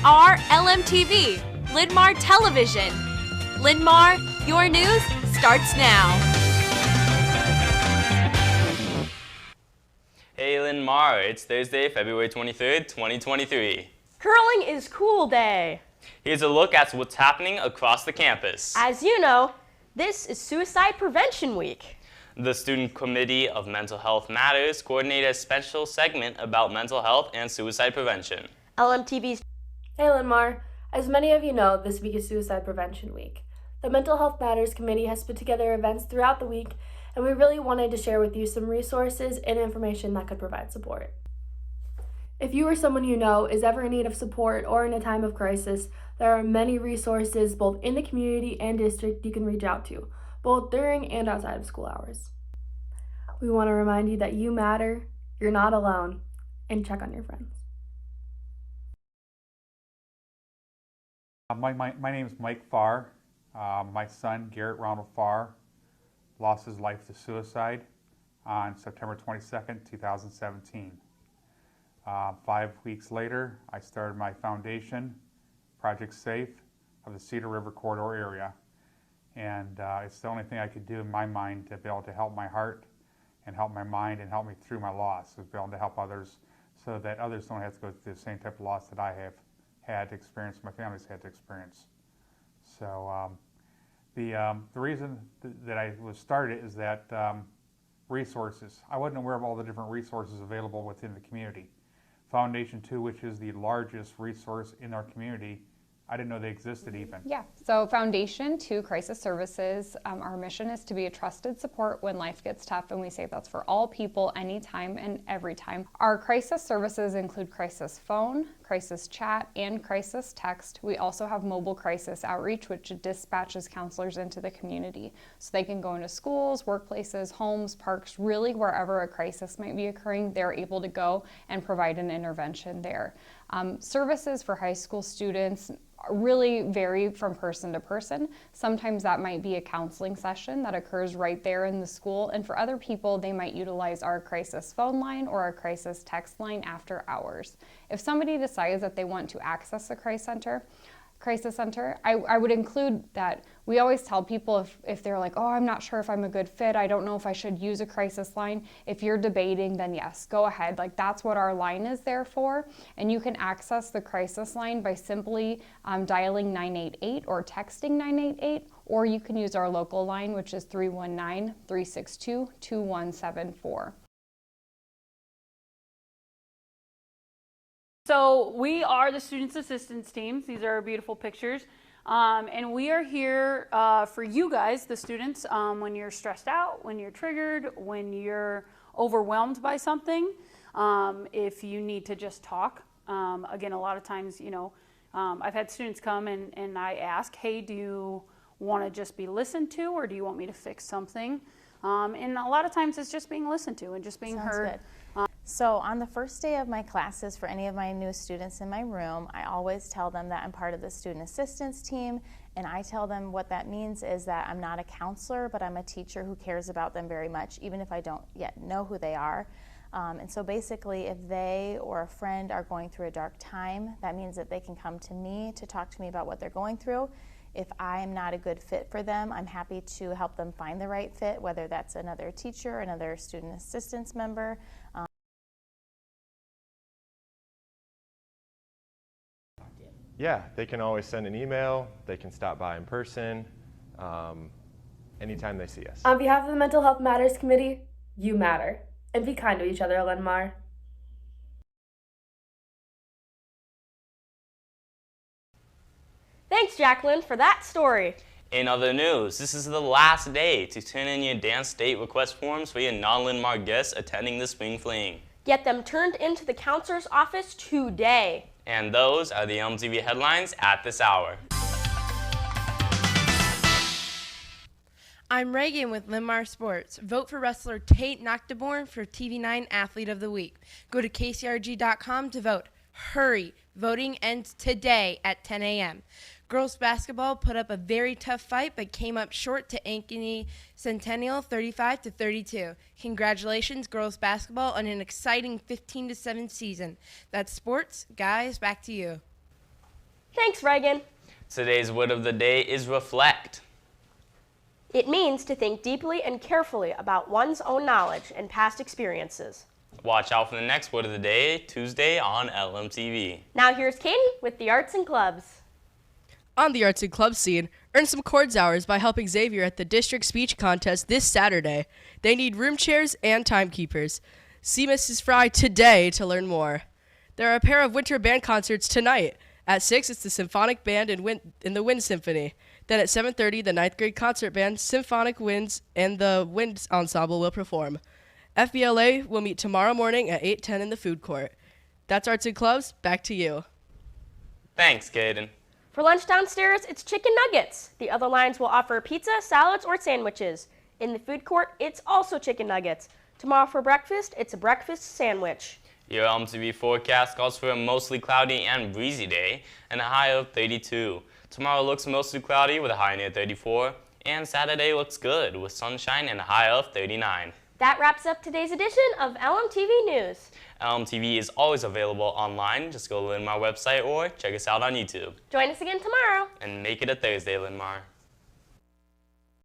are Lmtv, Linn-Mar Television. Linn-Mar, your news starts now. Hey Linn-Mar, it's Thursday, February 23rd, 2023. Curling is cool day. Here's a look at what's happening across the campus. As you know, this is Suicide Prevention Week. The Student Committee of Mental Health Matters coordinated a special segment about mental health and suicide prevention. Lmtv's. Hey Linn-Mar, as many of you know, this week is Suicide Prevention Week. The Mental Health Matters Committee has put together events throughout the week, and we really wanted to share with you some resources and information that could provide support. If you or someone you know is ever in need of support or in a time of crisis, there are many resources both in the community and district you can reach out to, both during and outside of school hours. We want to remind you that you matter, you're not alone, and check on your friends. My name is Mike Farr. My son, Garrett Ronald Farr, lost his life to suicide on September 22nd, 2017. 5 weeks later, I started my foundation, Project Safe, of the Cedar River Corridor area. And it's the only thing I could do in my mind to be able to help my heart and help my mind and help me through my loss, is be able to help others so that others don't have to go through the same type of loss that I have had to experience, my family's had to experience. So the reason that I was started is that resources. I wasn't aware of all the different resources available within the community. Foundation 2, which is the largest resource in our community, I didn't know they existed even. Yeah, so Foundation 2 Crisis Services, our mission is to be a trusted support when life gets tough, and we say that's for all people, anytime and every time. Our crisis services include crisis phone, crisis chat, and crisis text. We also have mobile crisis outreach, which dispatches counselors into the community. So they can go into schools, workplaces, homes, parks, really wherever a crisis might be occurring, they're able to go and provide an intervention there. Services for high school students really vary from person to person. Sometimes that might be a counseling session that occurs right there in the school, and for other people they might utilize our crisis phone line or our crisis text line after hours. If somebody decides that they want to access the crisis center, I would include that we always tell people if they're like, oh, I'm not sure if I'm a good fit, I don't know if I should use a crisis line. If you're debating, then yes, go ahead. Like, that's what our line is there for. And you can access the crisis line by simply dialing 988 or texting 988, or you can use our local line, which is 319-362-2174. So we are the Students Assistance Teams. These are our beautiful pictures. And we are here for you guys, the students, when you're stressed out, when you're triggered, when you're overwhelmed by something, if you need to just talk. Again, a lot of times, you know, I've had students come and I ask, hey, do you want to just be listened to, or do you want me to fix something? And a lot of times it's just being listened to and just being heard. Good. So on the first day of my classes, for any of my new students in my room, I always tell them that I'm part of the student assistance team, and I tell them what that means is that I'm not a counselor, but I'm a teacher who cares about them very much, even if I don't yet know who they are. And so basically, if they or a friend are going through a dark time, that means that they can come to me to talk to me about what they're going through. If I am not a good fit for them, I'm happy to help them find the right fit, whether that's another teacher, another student assistance member. Yeah, they can always send an email, they can stop by in person, anytime they see us. On behalf of the Mental Health Matters Committee, you matter. And be kind to each other, Linn-Mar. Thanks, Jacqueline, for that story. In other news, this is the last day to turn in your dance date request forms for your non-Linn-Mar guests attending the Spring Fling. Get them turned into the counselor's office today. And those are the Lmtv headlines at this hour. I'm Reagan with Linn-Mar Sports. Vote for wrestler Tate Noctiborn for TV9 Athlete of the Week. Go to kcrg.com to vote. Hurry! Voting ends today at 10 a.m. Girls basketball put up a very tough fight but came up short to Ankeny Centennial 35-32. Congratulations, girls basketball, on an exciting 15-7 season. That's sports. Guys, back to you. Thanks, Reagan. Today's word of the day is reflect. It means to think deeply and carefully about one's own knowledge and past experiences. Watch out for the next word of the day, Tuesday on LMTV. Now here's Katie with the arts and clubs. On the arts and clubs scene, earn some chords hours by helping Xavier at the district speech contest this Saturday. They need room chairs and timekeepers. See Mrs. Fry today to learn more. There are a pair of winter band concerts tonight. At 6, it's the Symphonic Band in the Wind Symphony. Then at 7:30, the 9th grade concert band, Symphonic Winds, and the Wind Ensemble will perform. FBLA will meet tomorrow morning at 8:10 in the food court. That's Arts and Clubs. Back to you. Thanks, Caden. For lunch downstairs, it's chicken nuggets. The other lines will offer pizza, salads, or sandwiches. In the food court, it's also chicken nuggets. Tomorrow for breakfast, it's a breakfast sandwich. Your Lmtv forecast calls for a mostly cloudy and breezy day and a high of 32. Tomorrow looks mostly cloudy with a high near 34. And Saturday looks good with sunshine and a high of 39. That wraps up today's edition of LMTV News. LMTV is always available online. Just go to the Linn-Mar website or check us out on YouTube. Join us again tomorrow. And make it a Thursday, Linn-Mar.